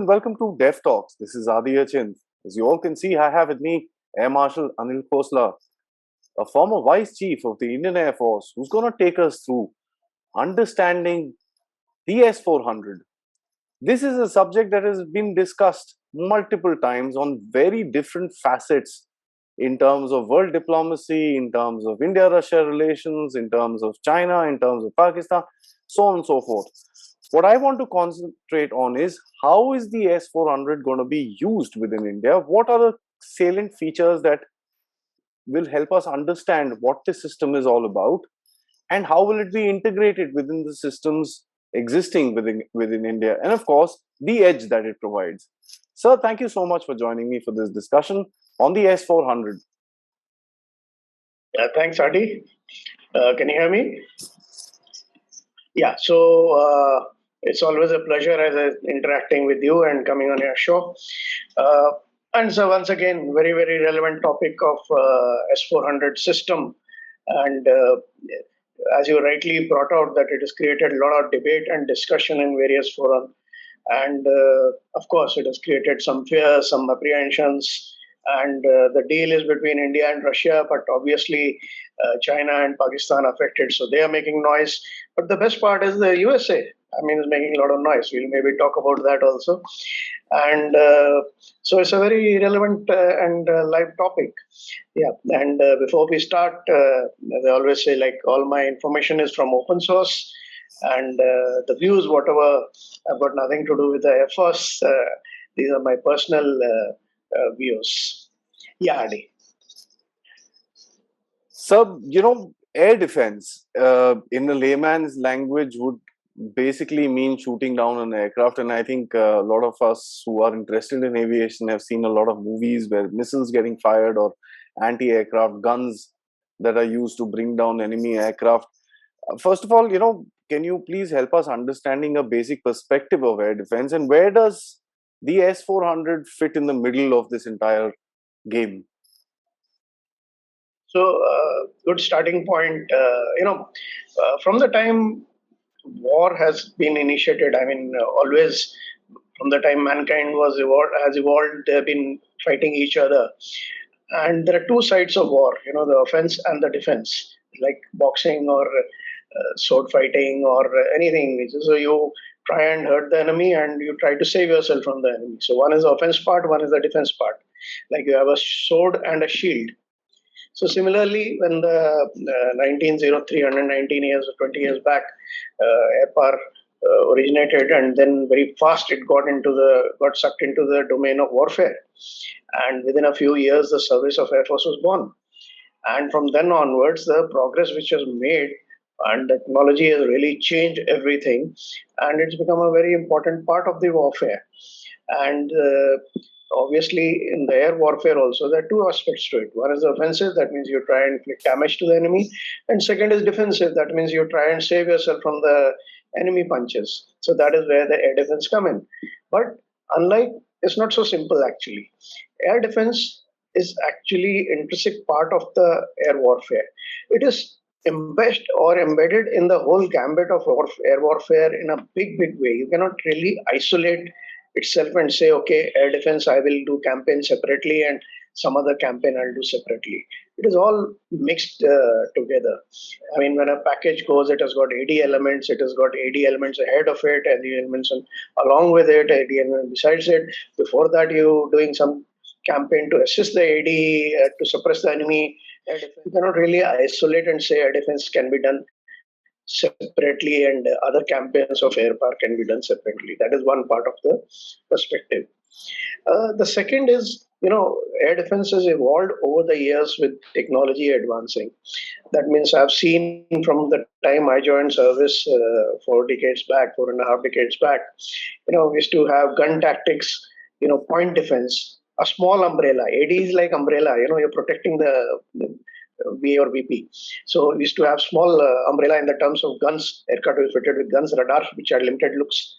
and welcome to Dev Talks. This is Adi Achint. As you all can see, I have with me Air Marshal Anil Khosla, a former Vice Chief of the Indian Air Force, who's going to take us through understanding the S-400. This is a subject that has been discussed multiple times on very different facets in terms of world diplomacy, in terms of India-Russia relations, in terms of China, in terms of Pakistan, so on and so forth. What I want to concentrate on is how is the S-400 going to be used within India? What are the salient features that will help us understand what the system is all about? And how will it be integrated within the systems existing within India? And of course, the edge that it provides. Sir, thank you so much for joining me for this discussion on the S-400. Thanks, Adi. Can you hear me? Yeah, so it's always a pleasure as interacting with you and coming on your show. And so once again, very, very relevant topic of S-400 system. And as you rightly brought out, that it has created a lot of debate and discussion in various forums. And of course, it has created some fears, some apprehensions. And the deal is between India and Russia, but obviously China and Pakistan affected, so they are making noise. But the best part is the USA, is making a lot of noise. We'll maybe talk about that also. And so it's a very relevant and live topic. Yeah, and before we start, as I always say, like all my information is from open source. And the views, whatever, have got nothing to do with the Air Force. These are my personal views. Yeah, Adi. So, air defense in a layman's language would basically mean shooting down an aircraft. And I think a lot of us who are interested in aviation have seen a lot of movies where missiles getting fired or anti-aircraft guns that are used to bring down enemy aircraft. First of all, can you please help us understanding a basic perspective of air defense, and where does the S-400 fit in the middle of this entire game? So, good starting point. From the time war has been initiated, always from the time mankind has evolved, they have been fighting each other. And there are two sides of war, the offense and the defense, like boxing or sword fighting or anything. So you try and hurt the enemy and you try to save yourself from the enemy. So one is the offense part, one is the defense part. Like you have a sword and a shield. So similarly, when the 1903, 119 years or 20 years back, air power originated, and then very fast it got sucked into the domain of warfare. And within a few years, the service of Air Force was born. And from then onwards, the progress which was made and technology has really changed everything, and it's become a very important part of the warfare. And obviously, in the air warfare also, there are two aspects to it. One is offensive, that means you try and inflict damage to the enemy. And second is defensive, that means you try and save yourself from the enemy punches. So that is where the air defense come in. But it's not so simple actually. Air defense is actually intrinsic part of the air warfare. It is embedded in the whole gambit of air warfare in a big way. You cannot really isolate itself and say, okay, air defense, I will do campaign separately and some other campaign I'll do separately. It is all mixed together. When a package goes, it has got AD elements, it has got AD elements ahead of it, AD elements along with it, AD elements besides it. Before that, you doing some campaign to assist the AD, to suppress the enemy. You cannot really isolate and say air defense can be done separately and other campaigns of air power can be done separately. That is one part of the perspective. The second is, air defense has evolved over the years with technology advancing. That means I've seen from the time I joined service 4 decades back, 4.5 decades back, we used to have gun tactics, point defense, a small umbrella. AD is like umbrella, you're protecting the VA or VP. So we used to have small umbrella in the terms of guns. Aircraft was fitted with guns, radar, which are limited looks.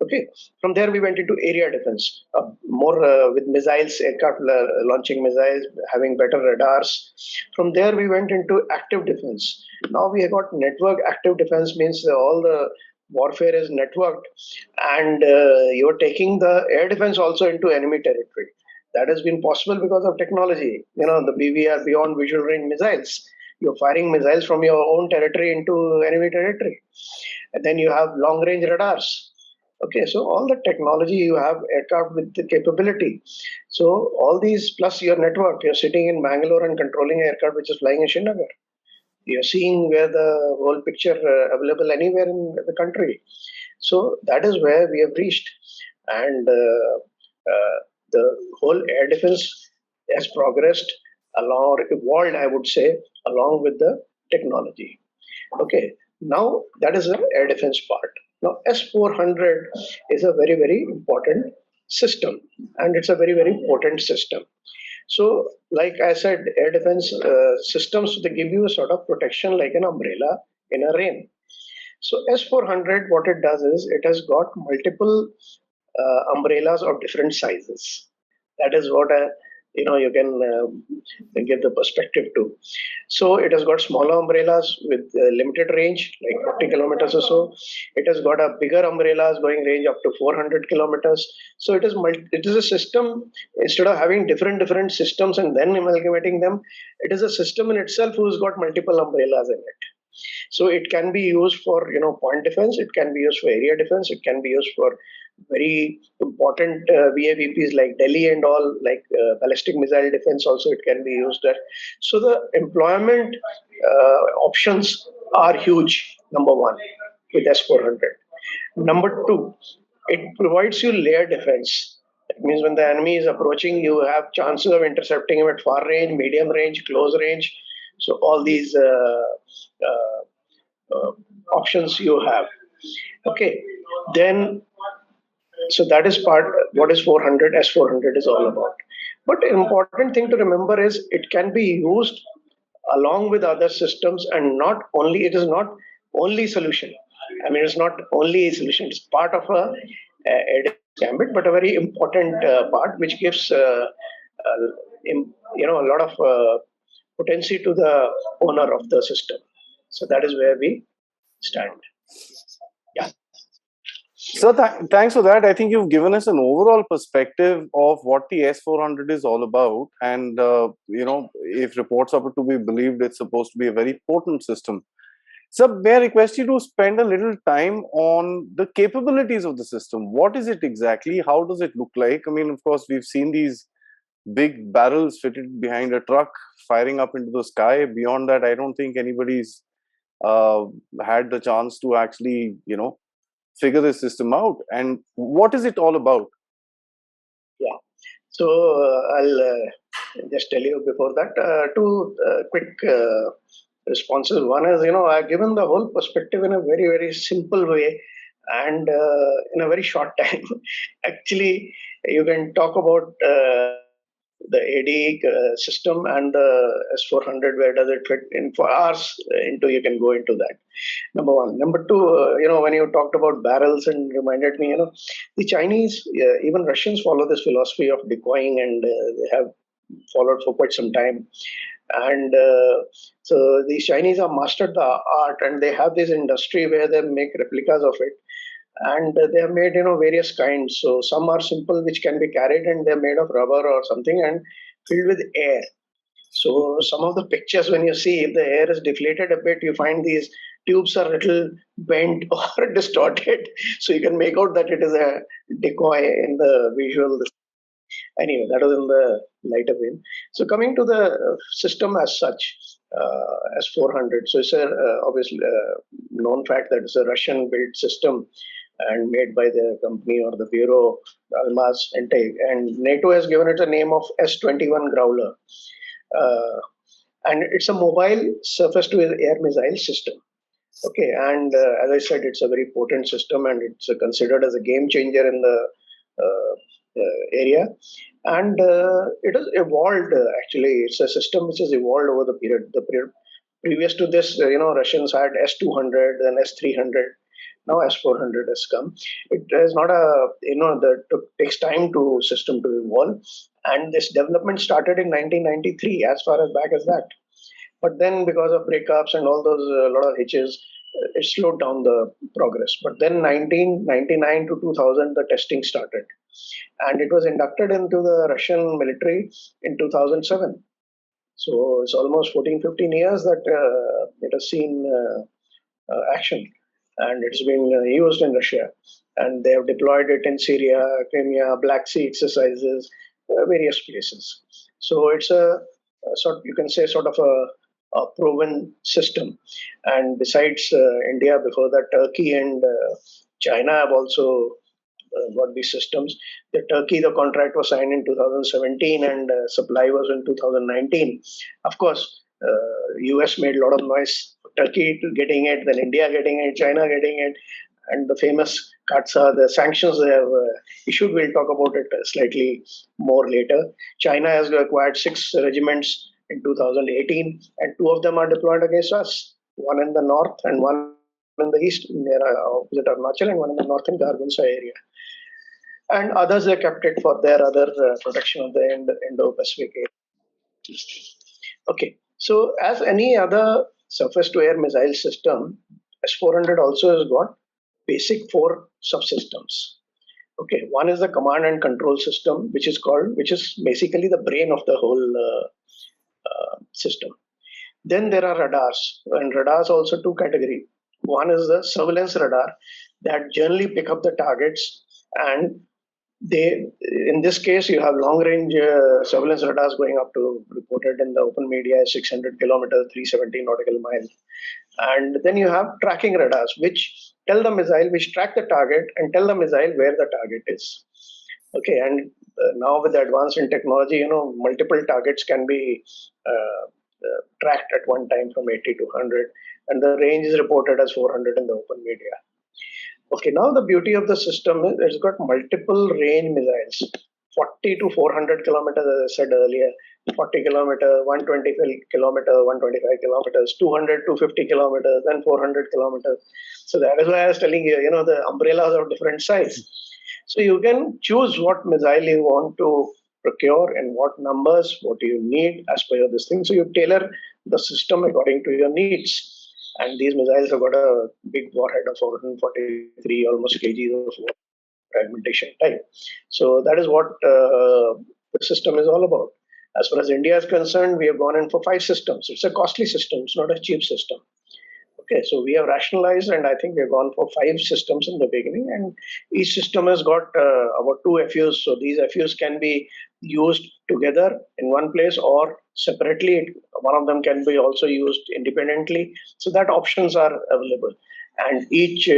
Okay. From there, we went into area defense, more with missiles, aircraft launching missiles, having better radars. From there, we went into active defense. Now we have got network active defense, means all the warfare is networked, and you're taking the air defense also into enemy territory. That has been possible because of technology. The BVR, beyond visual range missiles. You're firing missiles from your own territory into enemy territory. And then you have long range radars. Okay, so all the technology, you have aircraft with the capability. So all these plus your network, you're sitting in Bangalore and controlling an aircraft which is flying in Srinagar. You're seeing where the whole picture available anywhere in the country. So that is where we have reached, and the whole air defense has progressed along, or evolved, I would say, along with the technology. Okay, now that is the air defense part. Now S-400 is a very, very important system, and it's a very, very potent system. So, like I said, air defense systems, they give you a sort of protection like an umbrella in a rain. So S-400, what it does is it has got multiple umbrellas of different sizes. That is what you can give the perspective to. So it has got smaller umbrellas with limited range, like 40 kilometers or so. It has got a bigger umbrellas going range up to 400 kilometers. So it is a system. Instead of having different systems and then amalgamating them, it is a system in itself who's got multiple umbrellas in it. So it can be used for point defense. It can be used for area defense. It can be used for very important VAVPs like Delhi and all, like ballistic missile defense. Also, it can be used there. So the employment options are huge. Number one, with S-400. Number two, it provides you layer defense. That means when the enemy is approaching, you have chances of intercepting him at far range, medium range, close range. So all these options you have. Okay, then so that is part what is 400 S-400 is all about. But an important thing to remember is it can be used along with other systems, and not only, it is not only solution. I mean, it's not only a solution. It's part of a gambit, but a very important part which gives a lot of potency to the owner of the system. So that is where we stand. Yeah. So thanks for that. I think you've given us an overall perspective of what the S-400 is all about. And, if reports are to be believed, it's supposed to be a very potent system. So may I request you to spend a little time on the capabilities of the system? What is it exactly? How does it look like? I mean, of course, we've seen these big barrels fitted behind a truck firing up into the sky. Beyond that, I don't think anybody's had the chance to actually, figure this system out. And what is it all about? Yeah. So I'll just tell you before that two quick responses. One is, I've given the whole perspective in a very, very simple way and in a very short time. Actually, you can talk about the AD system and the S-400, where does it fit in for hours into, you can go into that. Number one. Number two, when you talked about barrels and reminded me, the Chinese, even Russians follow this philosophy of decoying, and they have followed for quite some time. And so the Chinese have mastered the art, and they have this industry where they make replicas of it. And they have made various kinds. So some are simple, which can be carried, and they're made of rubber or something and filled with air. So some of the pictures, when you see, if the air is deflated a bit, you find these tubes are little bent or distorted. So you can make out that it is a decoy in the visual. Anyway, that was in the lighter vein. So coming to the system as such, S-400. So it's a obviously known fact that it's a Russian-built system and made by the company or the bureau Almaz Intake. And NATO has given it a name of S-21 Growler. And it's a mobile surface-to-air missile system. Okay, and as I said, it's a very potent system, and it's considered as a game changer in the area. And it has evolved. Actually, it's a system which has evolved over the period. The period previous to this, Russians had S-200, then S-300. Now S-400 has come. It is not takes time to system to evolve, and this development started in 1993, as far as back as that. But then, because of breakups and all those lot of hitches, it slowed down the progress. But then 1999 to 2000, the testing started. And it was inducted into the Russian military in 2007. So it's almost 14, 15 years that it has seen action, and it's been used in Russia. And they have deployed it in Syria, Crimea, Black Sea exercises, various places. So it's a sort, you can say, sort of a proven system. And besides India, before that, Turkey and China have also got these systems. The Turkey, the contract was signed in 2017 and supply was in 2019. Of course, US made a lot of noise. Turkey getting it, then India getting it, China getting it, and the famous CAATSA, the sanctions they have issued. We'll talk about it slightly more later. China has acquired 6 regiments in 2018, and 2 of them are deployed against us. One in the north and one in the east, near opposite Arunachal, and one in the north in Gargunsa area. And others they kept it for their other protection of the Indo-Pacific area. Okay, so as any other surface-to-air missile system, S-400 also has got basic 4 subsystems. Okay, one is the command and control system, which is basically the brain of the whole system. Then there are radars, and radars also 2 categories. One is the surveillance radar that generally pick up the targets, and they, in this case, you have long range surveillance radars going up to, reported in the open media, 600 kilometers, 370 nautical miles. And then you have tracking radars, which tell the missile, which track the target and tell the missile where the target is. Okay, and now with the advance in technology, multiple targets can be tracked at one time from 80 to 100, and the range is reported as 400 in the open media. Okay, now the beauty of the system is it's got multiple range missiles, 40 to 400 kilometers, as I said earlier, 40 kilometer, 120 kilometer, 125 kilometers, 200, 250 kilometers, and 400 kilometers. So that is why I was telling you, the umbrellas are different size. So you can choose what missile you want to procure and what numbers, what you need as per this thing. So you tailor the system according to your needs. And these missiles have got a big warhead of 443 almost kgs of fragmentation type. So that is what the system is all about. As far as India is concerned, we have gone in for 5 systems. It's a costly system. It's not a cheap system. Okay, so we have rationalized, and I think we've gone for 5 systems in the beginning, and each system has got about 2 FUs. So these FUs can be used together in one place or separately. One of them can be also used independently. So that options are available. And each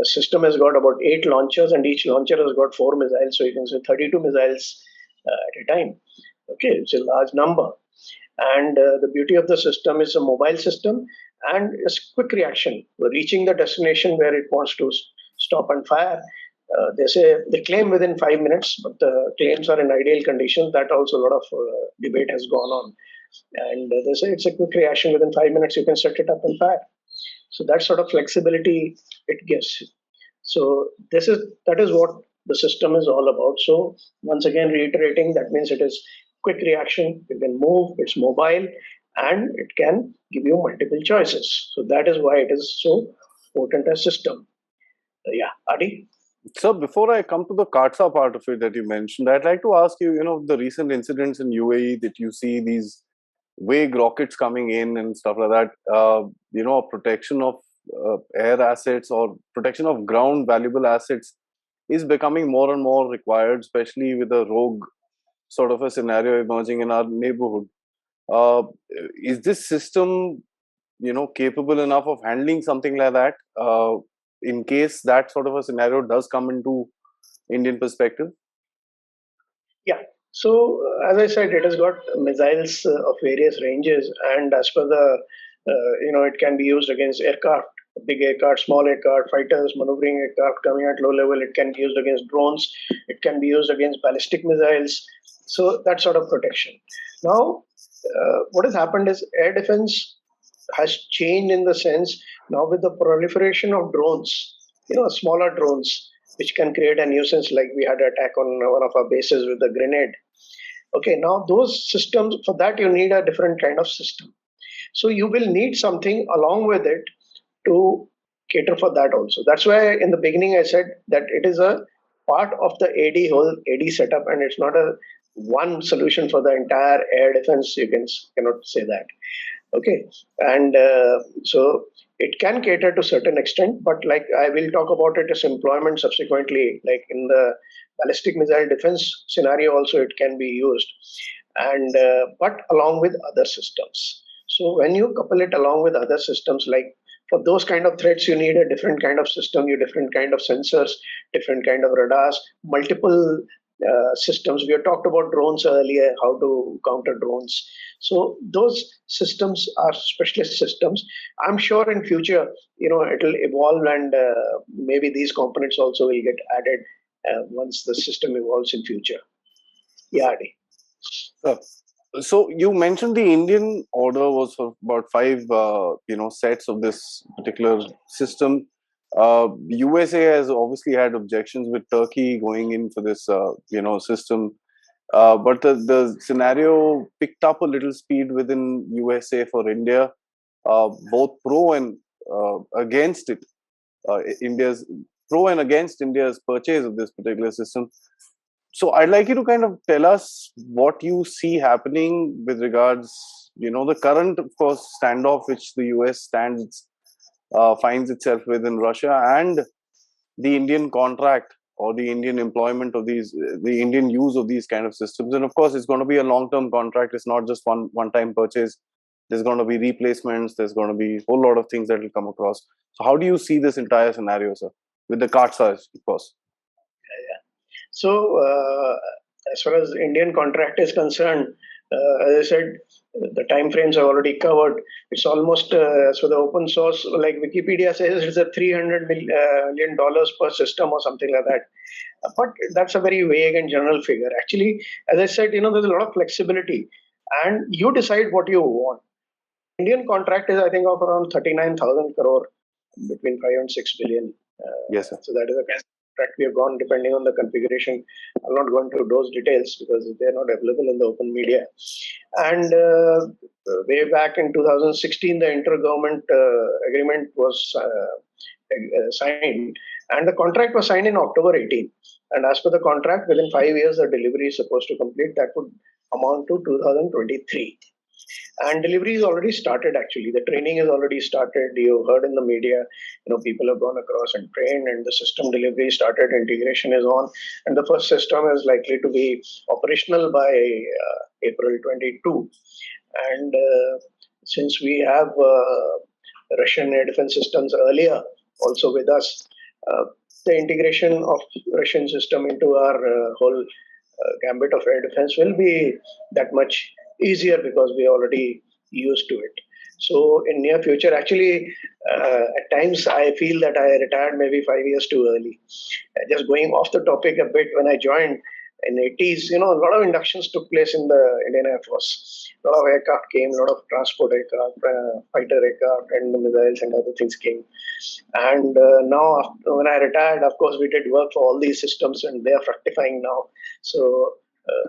system has got about 8 launchers, and each launcher has got 4 missiles. So you can say 32 missiles at a time. Okay, it's a large number. And the beauty of the system is a mobile system and it's quick reaction. We're reaching the destination where it wants to stop and fire. They claim within 5 minutes, but the claims are in ideal conditions. That also a lot of debate has gone on. And they say it's a quick reaction within 5 minutes. You can set it up and fire. So that sort of flexibility it gives. So that is what the system is all about. So once again, reiterating, that means it is quick reaction. You can move. It's mobile, and it can give you multiple choices. So that is why it is so potent a system. Yeah, Adi. So before I come to the CAATSA part of it that you mentioned, I'd like to ask you, the recent incidents in UAE that you see these vague rockets coming in and stuff like that, protection of air assets or protection of ground valuable assets is becoming more and more required, especially with a rogue sort of a scenario emerging in our neighborhood. Is this system, capable enough of handling something like that in case that sort of a scenario does come into Indian perspective? Yeah. So as I said, it has got missiles of various ranges, and as per the, it can be used against aircraft, big aircraft, small aircraft, fighters, maneuvering aircraft coming at low level. It can be used against drones. It can be used against ballistic missiles. So that sort of protection. Now, what has happened is air defense has changed in the sense now with the proliferation of drones, smaller drones, which can create a nuisance, like we had an attack on one of our bases with a grenade. Okay, now those systems, for that you need a different kind of system. So you will need something along with it, to cater for that also. That's why in the beginning I said that it is a part of the whole AD setup, and it's not a one solution for the entire air defense. You cannot say that. Okay, and so it can cater to certain extent, but like I will talk about it as employment subsequently. Like in the ballistic missile defense scenario, also it can be used, and but along with other systems. So when you couple it along with other systems, like for those kind of threats, you need a different kind of system, you different kind of sensors, different kind of radars, multiple systems. We have talked about drones earlier, how to counter drones. So those systems are specialist systems. I'm sure in future, it'll evolve, and maybe these components also will get added once the system evolves in future. Yeah, Adi. So you mentioned the Indian order was for about 5, sets of this particular system. USA has obviously had objections with Turkey going in for this, system. But the scenario picked up a little speed within USA for India, both pro and against it. India's pro and against India's purchase of this particular system. So I'd like you to kind of tell us what you see happening with regards, the current, of course, standoff which the US finds itself with in Russia, and the Indian contract or the Indian employment of the Indian use of these kind of systems. And of course, it's going to be a long-term contract. It's not just one-time purchase. There's going to be replacements. There's going to be a whole lot of things that will come across. So how do you see this entire scenario, sir? With the CAATSA, of course. So, as far as Indian contract is concerned, as I said, the time frames are already covered. It's almost so the open source, like Wikipedia says, it's a $300 million per system or something like that. But that's a very vague and general figure. Actually, as I said, there's a lot of flexibility, and you decide what you want. Indian contract is, I think, of around 39,000 crore, between 5 and 6 billion. Yes, sir. So that is a contract we have gone depending on the configuration. I'll not go into those details because they're not available in the open media. And way back in 2016, the intergovernment agreement was signed, and the contract was signed in October 18. And as per the contract, within 5 years, the delivery is supposed to complete. That would amount to 2023. And delivery is already started. Actually, the training is already started. You heard in the media, people have gone across and trained, and the system delivery started. Integration is on, and the first system is likely to be operational by April 22. And since we have Russian air defense systems earlier also with us, the integration of Russian system into our whole gambit of air defense will be that much easier because we are already used to it. So in near future, actually, at times I feel that I retired maybe 5 years too early. Just going off the topic a bit, when I joined in 80s, a lot of inductions took place in the Indian Air Force. A lot of aircraft came, a lot of transport aircraft, fighter aircraft, and the missiles and other things came. And now, when I retired, of course, we did work for all these systems, and they are fructifying now. So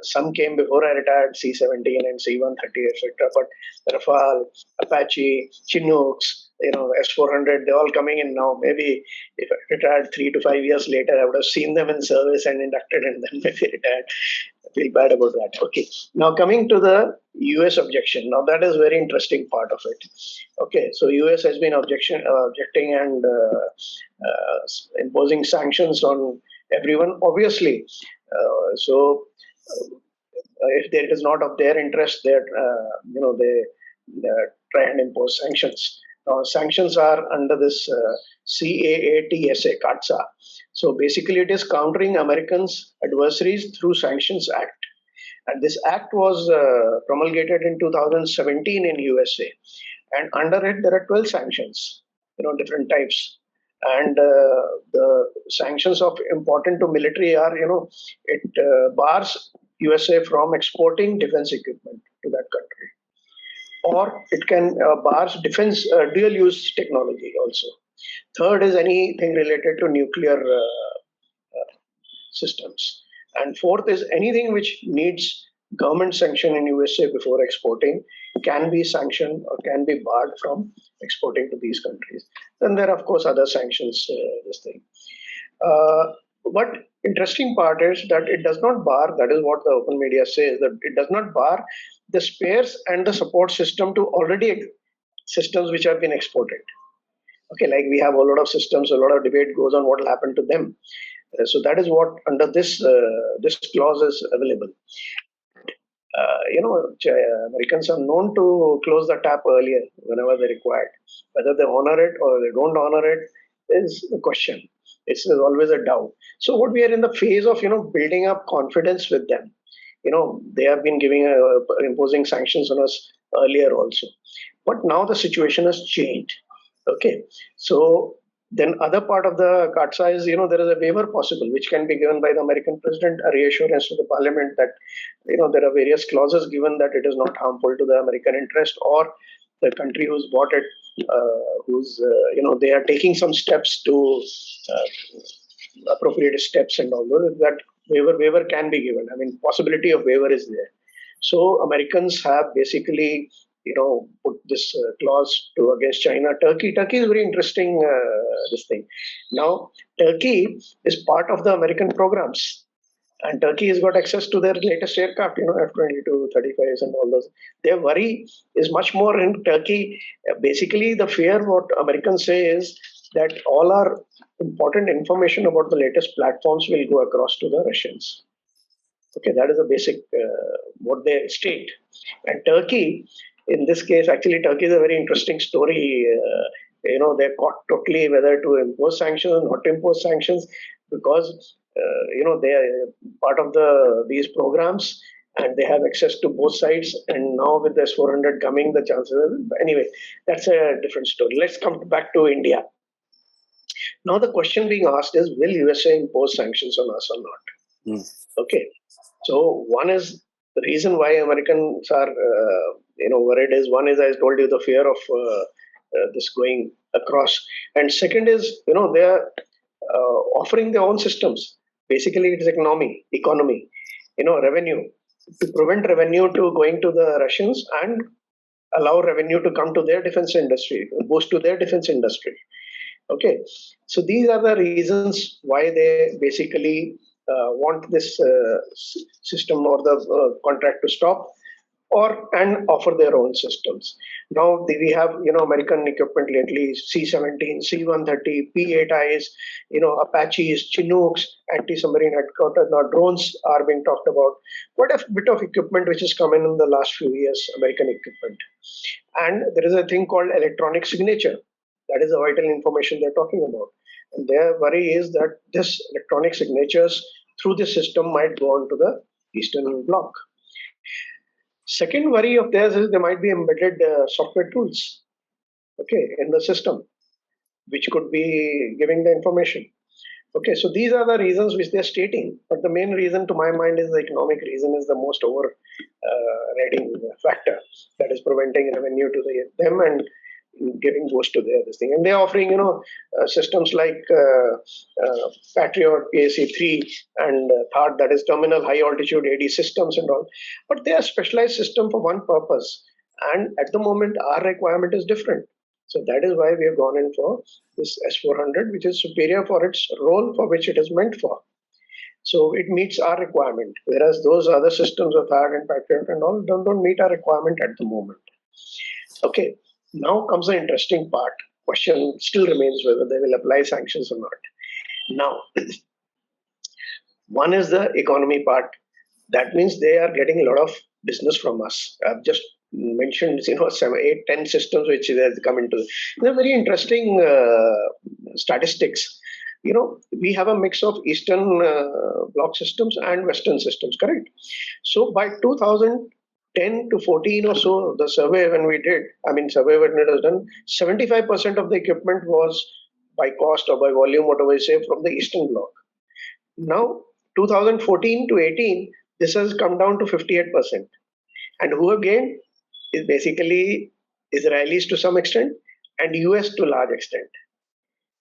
some came before I retired, C-17 and C-130, etc. But Rafale, Apache, Chinooks, S-400, they're all coming in now. Maybe if I retired 3 to 5 years later, I would have seen them in service and inducted and then maybe retired. I feel bad about that. Okay. Now coming to the US objection. Now that is very interesting part of it. Okay. So US has been objecting and imposing sanctions on everyone, obviously. If it is not of their interest, they try and impose sanctions. Now, sanctions are under this CAATSA. So basically, it is countering Americans' adversaries through Sanctions Act. And this act was promulgated in 2017 in USA. And under it, there are 12 sanctions, different types. And the sanctions of important to military are, it bars USA from exporting defense equipment to that country, or it can bars defense dual use technology also. Third is anything related to nuclear systems, and fourth is anything which needs government sanction in USA before exporting can be sanctioned or can be barred from exporting to these countries. Then there are, of course, other sanctions, this thing. But interesting part is that it does not bar, that is what the open media says, that it does not bar the spares and the support system to already systems which have been exported. Okay, like we have a lot of systems, a lot of debate goes on what will happen to them. So that is what under this clause is available. Americans are known to close the tap earlier whenever they required. Whether they honor it or they don't honor it is the question. It's always a doubt. So what we are in the phase of, building up confidence with them. They have been imposing sanctions on us earlier also. But now the situation has changed. Okay. So then other part of the CAATSA is, there is a waiver possible, which can be given by the American president, a reassurance to the parliament that, there are various clauses given that it is not harmful to the American interest or the country who's bought it, they are taking some steps to appropriate steps and all that waiver can be given. I mean, possibility of waiver is there. So Americans have basically, put this clause to against China. Turkey is very interesting. This thing. Now, Turkey is part of the American programs. And Turkey has got access to their latest aircraft, F-22, 35s and all those. Their worry is much more in Turkey. Basically, the fear what Americans say is that all our important information about the latest platforms will go across to the Russians. Okay, that is a basic what they state. And Turkey, in this case, actually, Turkey is a very interesting story. They're caught totally whether to impose sanctions or not to impose sanctions because they are part of these programs and they have access to both sides. And now with this 400 coming, the chances anyway, that's a different story. Let's come back to India. Now the question being asked is, will USA impose sanctions on us or not? Okay. So one is the reason why Americans are, worried is one is, I told you, the fear of this going across. And second is, they are offering their own systems. Basically, it is economy, revenue. To prevent revenue to going to the Russians and allow revenue to come to their defense industry, boost to their defense industry. Okay. So these are the reasons why they basically want this system or the contract to stop and offer their own systems. Now we have American equipment lately: C-17, C-130, P-8Is, Apaches, Chinooks, anti-submarine headquarters. Now drones are being talked about. Quite a bit of equipment which has come in the last few years, American equipment. And there is a thing called electronic signature. That is the vital information they're talking about. And their worry is that this electronic signatures through the system might go on to the Eastern Bloc. Second worry of theirs is there might be embedded software tools, in the system, which could be giving the information. Okay, so these are the reasons which they're stating. But the main reason to my mind is the economic reason is the most overriding factor that is preventing revenue to them and giving boost to this thing. And they're offering, systems like Patriot, PAC-3 and THAAD, that is Terminal High Altitude AD systems and all. But they are specialized system for one purpose. And at the moment, our requirement is different. So that is why we have gone in for this S-400, which is superior for its role for which it is meant for. So it meets our requirement, whereas those other systems of THAAD and Patriot and all don't meet our requirement at the moment. Okay. Now comes the interesting part. Question still remains whether they will apply sanctions or not. Now, one is the economy part. That means they are getting a lot of business from us. I've just mentioned, 7, 8, 10 systems which have come into. They're very interesting statistics. We have a mix of Eastern Bloc systems and Western systems, correct? So by 2010 to 14 or so, the survey when we did, survey when it was done, 75% of the equipment was by cost or by volume, whatever you say, from the Eastern Bloc. Now, 2014 to 18, this has come down to 58%. And who again is basically Israelis to some extent and US to large extent.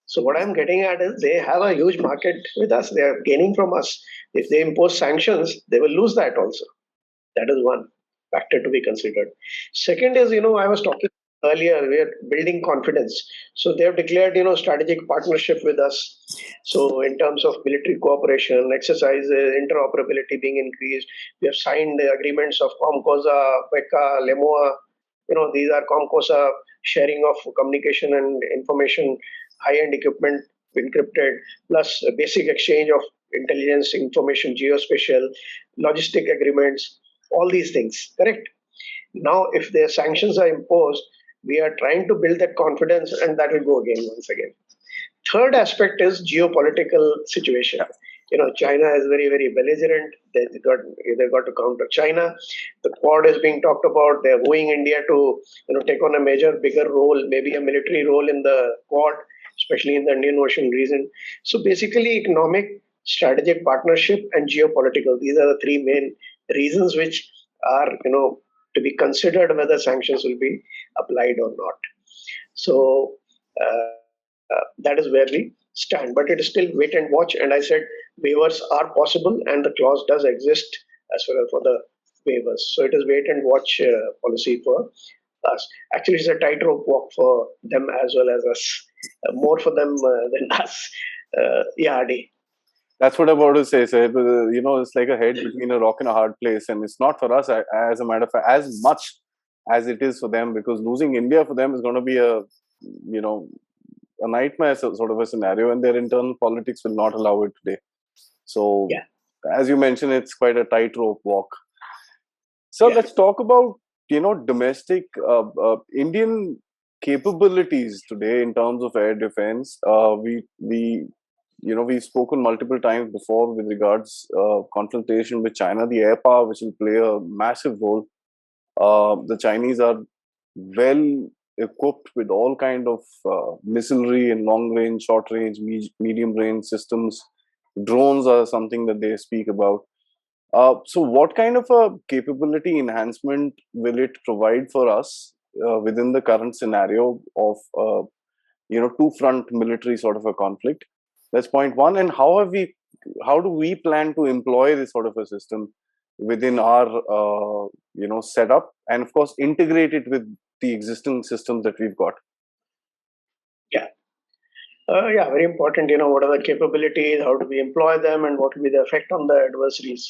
So what I'm getting at is they have a huge market with us. They are gaining from us. If they impose sanctions, they will lose that also. That is one factor to be considered. Second is, I was talking earlier, we are building confidence. So they have declared, strategic partnership with us. So in terms of military cooperation, exercises, interoperability being increased, we have signed the agreements of COMCOSA, PECA, LEMOA. These are COMCOSA sharing of communication and information, high-end equipment encrypted, plus a basic exchange of intelligence information, geospatial, logistic agreements, all these things, correct? Now, if the sanctions are imposed, we are trying to build that confidence, and that will go again once again. Third aspect is geopolitical situation. China is very, very belligerent. They got to counter China. The Quad is being talked about. They're wooing India to take on a major, bigger role, maybe a military role in the Quad, especially in the Indian Ocean region. So basically, economic, strategic partnership, and geopolitical. These are the three main reasons which are to be considered whether sanctions will be applied or not. So that is where we stand. But it is still wait and watch. And I said waivers are possible, and the clause does exist as well for the waivers. So it is wait and watch policy for us. Actually, it's a tightrope walk for them as well as us. More for them than us. Yeah, Adi. That's what I'm about to say, sir. It's like a head between a rock and a hard place, and it's not for us, as a matter of fact, as much as it is for them, because losing India for them is going to be a nightmare sort of a scenario, and their internal politics will not allow it today. So, Yeah. as you mentioned, it's quite a tightrope walk. So Yeah. let's talk about domestic Indian capabilities today in terms of air defense. We've spoken multiple times before with regards confrontation with China, the air power, which will play a massive role. The Chinese are well equipped with all kind of missilery and long range, short range, medium range systems. Drones are something that they speak about. So what kind of a capability enhancement will it provide for us within the current scenario of two front military sort of a conflict? That's point one. And how do we plan to employ this sort of a system within our setup, and of course integrate it with the existing systems that we've got? Yeah. Yeah, very important. What are the capabilities? How do we employ them, and what will be the effect on the adversaries?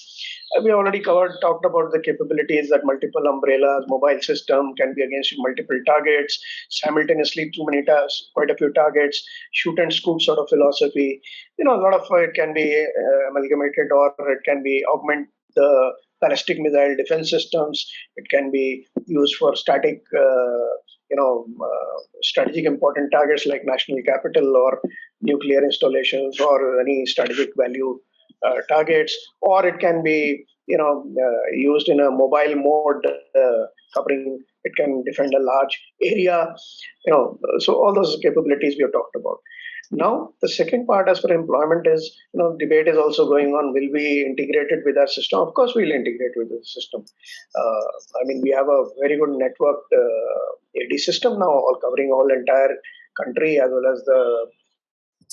We already talked about the capabilities that multiple umbrellas, mobile system can be against multiple targets simultaneously. Too many tasks, quite a few targets. Shoot and scoop sort of philosophy. A lot of it can be amalgamated, or it can be augment the ballistic missile defense systems. It can be used for static. Strategic important targets like national capital or nuclear installations or any strategic value targets, or it can be used in a mobile mode, covering it can defend a large area. So all those capabilities we have talked about. Now, the second part as for employment is, debate is also going on. Will we integrate it with our system? Of course, we'll integrate with the system. We have a very good networked AD system now, all covering all entire country as well as the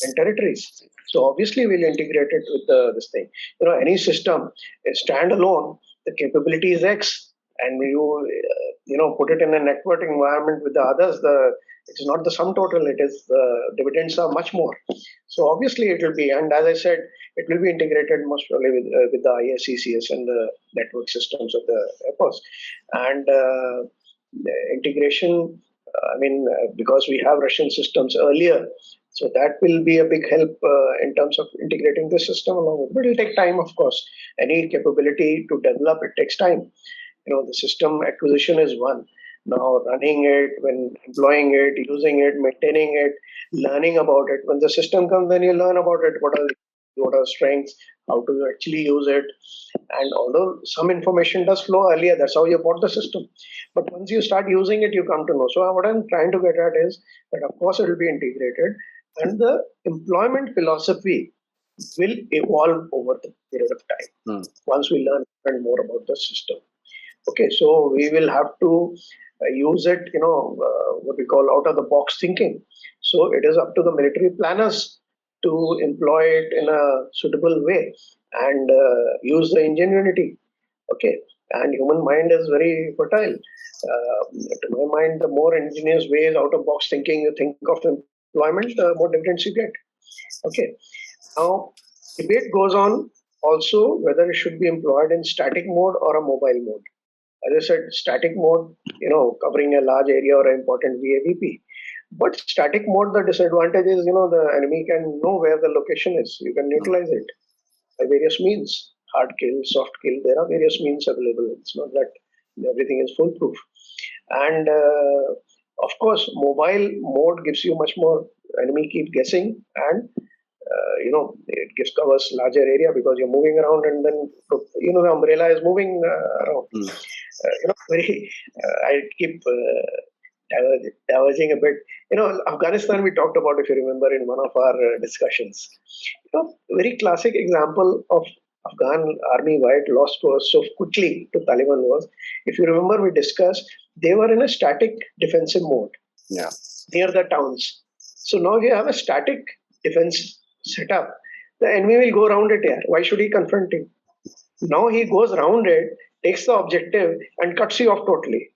and territories. So obviously, we'll integrate it with this thing. Any system is standalone. The capability is X, and put it in a network environment with the others. It is not the sum total. It is the dividends are much more. So obviously, it will be. And as I said, it will be integrated most probably with the ISCCS and the network systems of the airports. And the integration. Because we have Russian systems earlier, so that will be a big help in terms of integrating the system along with. But it will take time, of course. Any capability to develop, it takes time. The system acquisition is one. Now running it, when employing it, using it, maintaining it, learning about it. When the system comes, then you learn about it. What are strengths? How to actually use it? And although some information does flow earlier, that's how you bought the system. But once you start using it, you come to know. So what I'm trying to get at is that of course it will be integrated, and the employment philosophy will evolve over the period of time once we learn more about the system. Okay, so we will have to use it, what we call out of the box thinking. So it is up to the military planners to employ it in a suitable way and use the ingenuity. Okay, and human mind is very fertile. To my mind, the more ingenious ways, out of box thinking you think of employment, the more dividends you get. Okay. Now, debate goes on also whether it should be employed in static mode or a mobile mode. As I said, static mode, covering a large area or an important VAVP. But static mode, the disadvantage is, the enemy can know where the location is. You can neutralize it by various means. Hard kill, soft kill, there are various means available. It's not that everything is foolproof. And of course, mobile mode gives you much more. Enemy keep guessing, and it gives covers larger area because you're moving around, and then the umbrella is moving around. Very. I keep diverging a bit. Afghanistan we talked about, if you remember, in one of our discussions. Very classic example of Afghan army why it lost was so quickly to Taliban was, if you remember, we discussed they were in a static defensive mode Yeah. near the towns. So now you have a static defense set up. The enemy will go around it here. Why should he confront him? Now he goes around it, takes the objective, and cuts you off totally.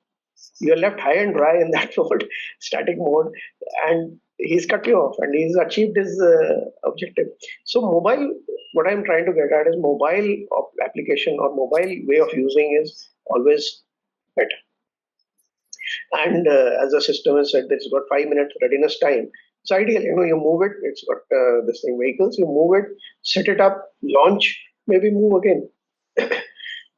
You're left high and dry in that mode, static mode, and he's cut you off, and he's achieved his objective. So mobile, what I'm trying to get at is mobile application or mobile way of using is always better. And as the system has said, that it's got 5 minutes readiness time. It's ideal. You move it. It's got this thing vehicles. You move it, set it up, launch, maybe move again.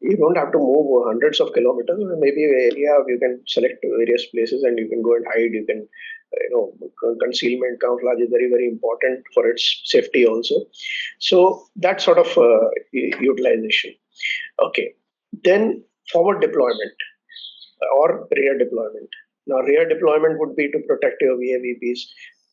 You don't have to move hundreds of kilometers. Maybe an area you can select various places and you can go and hide. You can, concealment camouflage is very, very important for its safety also. So that sort of utilization. Okay. Then forward deployment or rear deployment. Now, rear deployment would be to protect your VAVPs.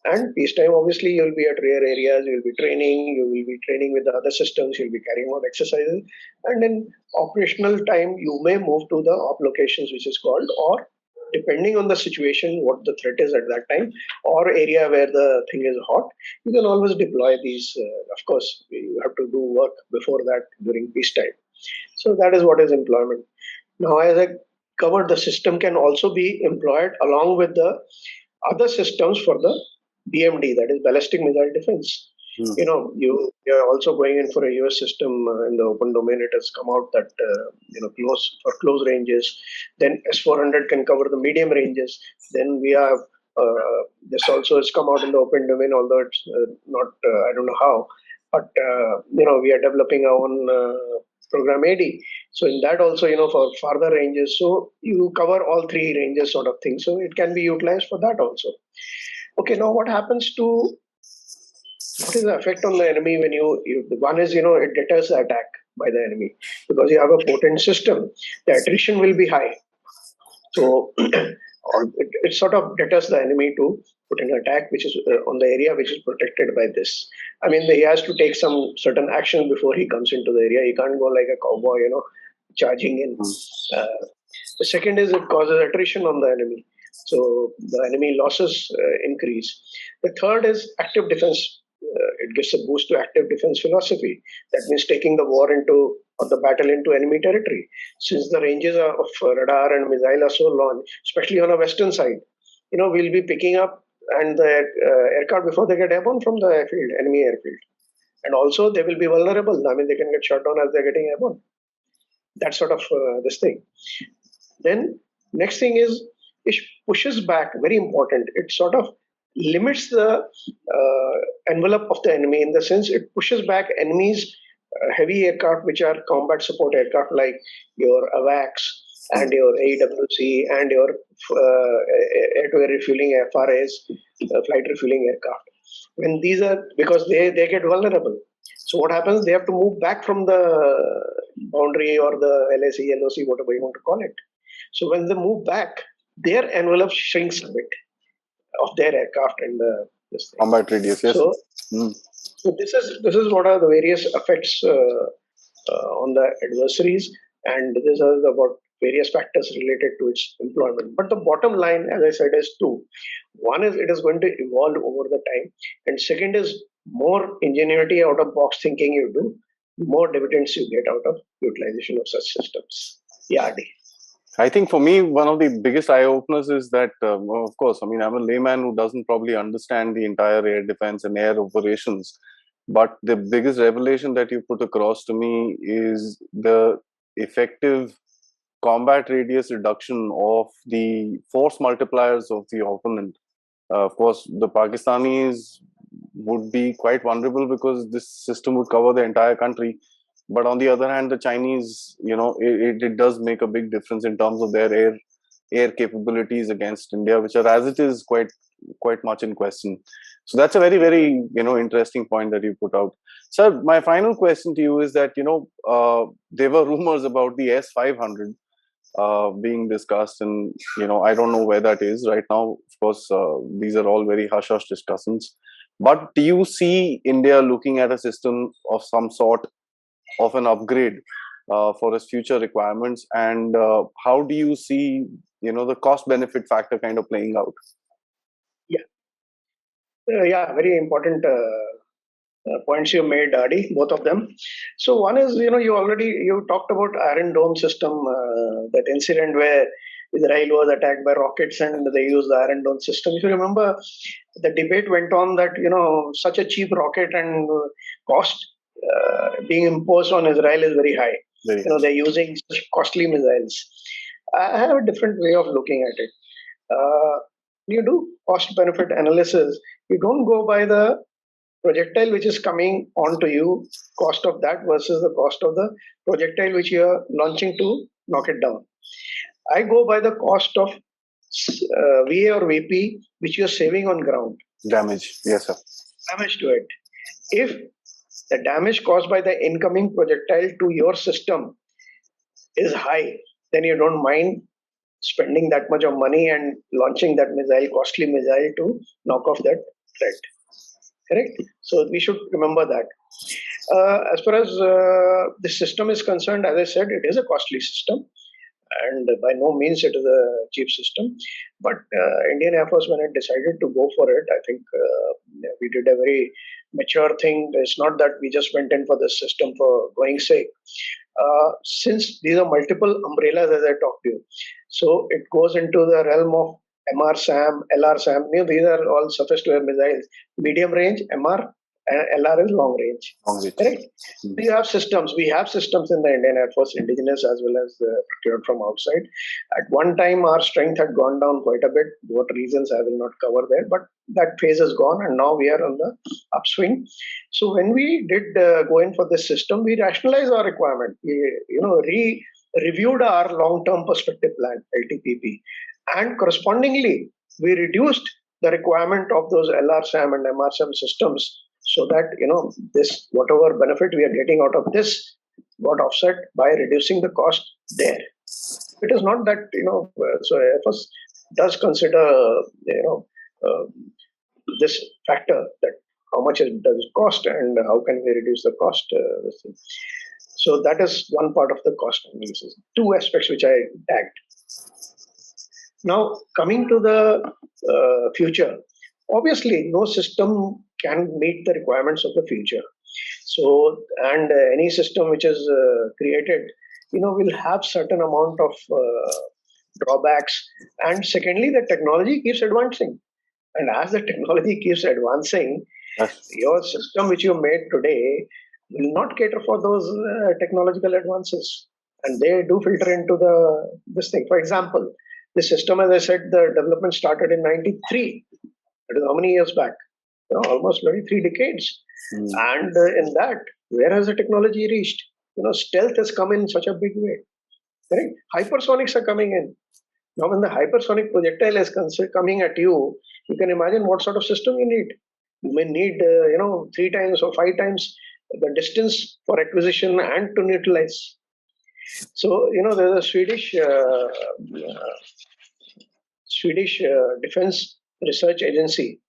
And peacetime, obviously, you'll be at rear areas, you will be training with the other systems, you'll be carrying out exercises. And in operational time, you may move to the op locations, which is called, or depending on the situation, what the threat is at that time, or area where the thing is hot, you can always deploy these. Of course, you have to do work before that during peacetime. So that is what is employment. Now, as I covered, the system can also be employed along with the other systems for the BMD, that is ballistic missile defense. You're also going in for a US system in the open domain. It has come out that close ranges. Then S400 can cover the medium ranges. Then we have this also has come out in the open domain, although it's not I don't know how, but we are developing our own program AD. So in that also, for farther ranges, so you cover all three ranges sort of thing. So it can be utilized for that also. Okay, now what happens to, what is the effect on the enemy when one is, it deters the attack by the enemy because you have a potent system. The attrition will be high. So it sort of deters the enemy to put an attack which is on the area which is protected by this. I mean, he has to take some certain action before he comes into the area. He can't go like a cowboy, charging in. The second is it causes attrition on the enemy. So the enemy losses increase. The third is active defense. It gives a boost to active defense philosophy. That means taking the war into or the battle into enemy territory. Since the ranges of radar and missile are so long, especially on a western side, we'll be picking up and the aircraft before they get airborne from the airfield, enemy airfield. And also they will be vulnerable. I mean, they can get shot down as they're getting airborne. That sort of this thing. Then next thing is it pushes back, very important. It sort of limits the envelope of the enemy in the sense it pushes back enemies' heavy aircraft, which are combat support aircraft like your AWACS and your AWC and your air-to-air refueling FRAs, flight refueling aircraft. When these are, because they get vulnerable. So what happens? They have to move back from the boundary or the LAC, LOC, whatever you want to call it. So when they move back, their envelope shrinks a bit of their aircraft and this thing. Combat radius, yes. So this is what are the various effects on the adversaries, and this is about various factors related to its employment. But the bottom line, as I said, is two. One is it is going to evolve over the time, and second is more ingenuity out of box thinking you do, more dividends you get out of utilization of such systems. Yeah, Adi. I think for me, one of the biggest eye openers is that, well, of course, I mean, I'm a layman who doesn't probably understand the entire air defense and air operations. But the biggest revelation that you put across to me is the effective combat radius reduction of the force multipliers of the opponent. Of course, the Pakistanis would be quite vulnerable because this system would cover the entire country. But on the other hand, the Chinese, it does make a big difference in terms of their air capabilities against India, which are as it is quite much in question. So that's a very very interesting point that you put out. Sir, my final question to you is that there were rumors about the S-500 being discussed, and I don't know where that is right now. Of course, these are all very hush hush discussions. But do you see India looking at a system of some sort of an upgrade for its future requirements, and how do you see the cost benefit factor kind of playing out? Yeah, yeah, very important points you made, Adi, both of them. So one is, you talked about Iron Dome system, that incident where Israel was attacked by rockets and they used the Iron Dome system. If you remember, the debate went on that, such a cheap rocket and cost being imposed on Israel is very high. Very They're using such costly missiles. I have a different way of looking at it. Uh, you do cost benefit analysis. You don't go by the projectile which is coming onto you, cost of that versus the cost of the projectile which you are launching to knock it down. I go by the cost of VA or VP which you are saving on ground, damage. Yes, sir. damage to it. If the damage caused by the incoming projectile to your system is high, then you don't mind spending that much of money and launching that missile, costly missile, to knock off that threat. Correct? So we should remember that. As far as the system is concerned, as I said, it is a costly system, and by no means it is a cheap system. But Indian Air Force, when it decided to go for it, I think we did a very mature thing. It's not that we just went in for this system for going sake. Since these are multiple umbrellas, as I talked to you, so it goes into the realm of MR SAM, LR SAM. These are all surface to air missiles. Medium range, MR, and LR is long range. Long range. Correct? We have systems. We have systems in the Indian Air Force, indigenous as well as procured from outside. At one time, our strength had gone down quite a bit. What reasons I will not cover there, but that phase is gone, and now we are on the upswing. So when we did go in for this system, we rationalized our requirement. We, reviewed our long-term perspective plan (LTPP), and correspondingly, we reduced the requirement of those LR SAM and MR SAM systems, so that this whatever benefit we are getting out of this got offset by reducing the cost there. It is not that so Air Force does consider uh, this factor, that how much does it cost and how can we reduce the cost. So that is one part of the cost analysis. Two aspects which I tagged. Now, coming to the future, obviously, no system can meet the requirements of the future. So, and any system which is created, will have certain amount of drawbacks. And secondly, the technology keeps advancing. And as the technology keeps advancing, Yes. your system which you made today will not cater for those technological advances, and they do filter into the this thing. For example, the system, as I said, the development started in '93. That is how many years back? Almost maybe 3 decades. And in that, where has the technology reached? Stealth has come in such a big way. Right? Hypersonics are coming in. Now, when the hypersonic projectile is coming at you, you can imagine what sort of system you need. You may need, 3 times or 5 times the distance for acquisition and to neutralize. So, there's a Swedish Defense Research Agency.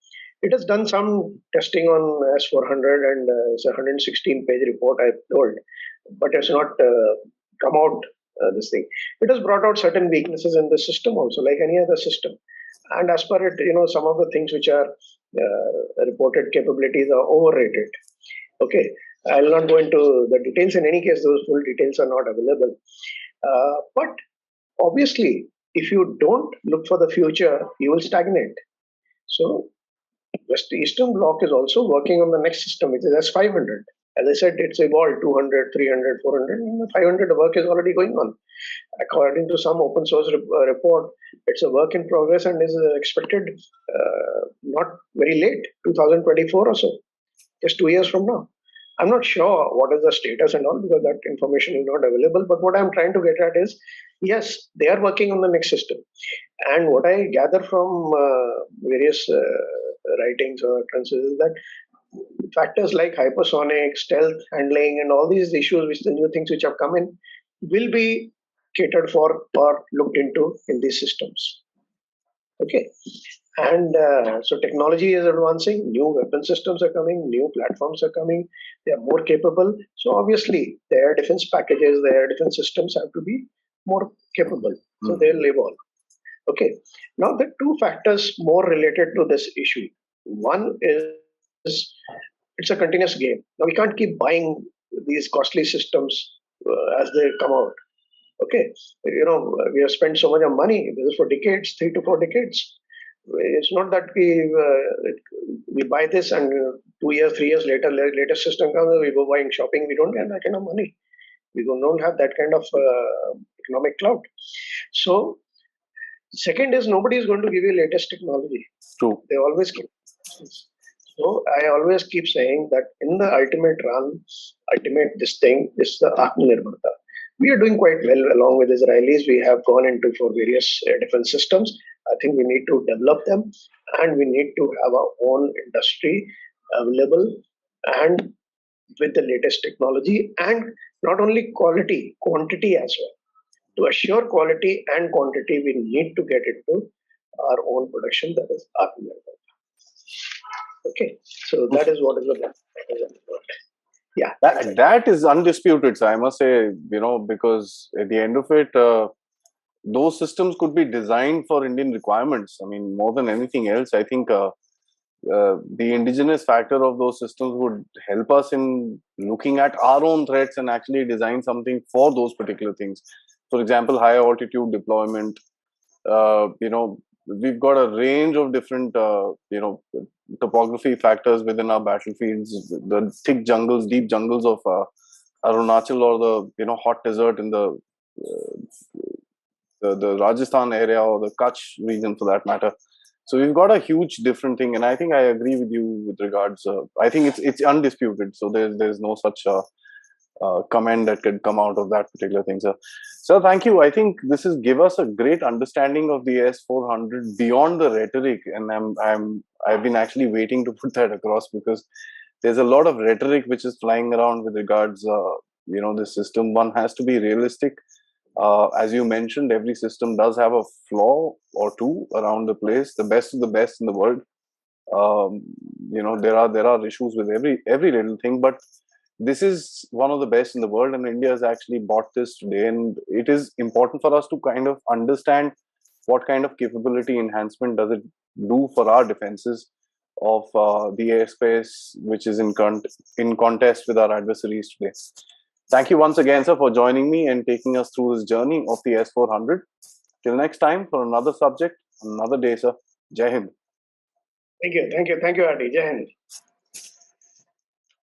It has done some testing on S-400, and it's a 116-page report, I told, but it's not come out this thing. It has brought out certain weaknesses in the system also, like any other system. And as per it, some of the things which are reported capabilities are overrated. Okay, I will not go into the details. In any case, those full details are not available. But obviously, if you don't look for the future, you will stagnate. So West Eastern Bloc is also working on the next system, which is S500. As I said, it's evolved 200, 300, 400, and the 500 work is already going on. According to some open source report, it's a work in progress and is expected not very late, 2024 or so, just 2 years from now. I'm not sure what is the status and all because that information is not available. But what I'm trying to get at is, yes, they are working on the next system. And what I gather from various writings or utterances is that factors like hypersonic, stealth handling, and all these issues, which the new things which have come in, will be catered for or looked into in these systems. Okay, and so technology is advancing, new weapon systems are coming, new platforms are coming, they are more capable. So obviously, their defense packages, their defense systems have to be more capable. So they'll evolve. Okay, now the two factors more related to this issue. One is it's a continuous game. Now we can't keep buying these costly systems as they come out. Okay, we have spent so much of money. This is for decades, 3 to 4 decades. It's not that we buy this and 2 years, 3 years later, latest system comes, we go buying shopping. We don't have that kind of money. We don't have that kind of economic clout. So, second is nobody is going to give you latest technology. True. They always keep. So I always keep saying that in the ultimate run, ultimate this thing is the Atmanirbharta. We are doing quite well along with Israelis. We have gone into for various defense systems. I think we need to develop them and we need to have our own industry available and with the latest technology and not only quality, quantity as well. To assure quality and quantity, we need to get into our own production, that is Atmanirbharta. Okay, so that is what is the yeah. That is undisputed. So I must say, because at the end of it, those systems could be designed for Indian requirements. I mean, more than anything else, I think the indigenous factor of those systems would help us in looking at our own threats and actually design something for those particular things. For example, high altitude deployment. We've got a range of different, topography factors within our battlefields. The thick jungles, deep jungles of Arunachal, or the hot desert in the Rajasthan area, or the Kutch region for that matter. So we've got a huge different thing, and I think I agree with you with regards. I think it's undisputed. So there's no such comment that could come out of that particular thing. So thank you. I think this has give us a great understanding of the S400 beyond the rhetoric, and I've been actually waiting to put that across because there's a lot of rhetoric which is flying around with regards. The system. One has to be realistic. As you mentioned, every system does have a flaw or two around the place. The best of the best in the world. There are issues with every little thing, but this is one of the best in the world, and India has actually bought this today. And it is important for us to kind of understand what kind of capability enhancement does it do for our defenses of the airspace, which is in contest with our adversaries today. Thank you once again, sir, for joining me and taking us through this journey of the S400. Till next time for another subject, another day, sir. Jai Hind. Thank you, Adi. Jai Hind.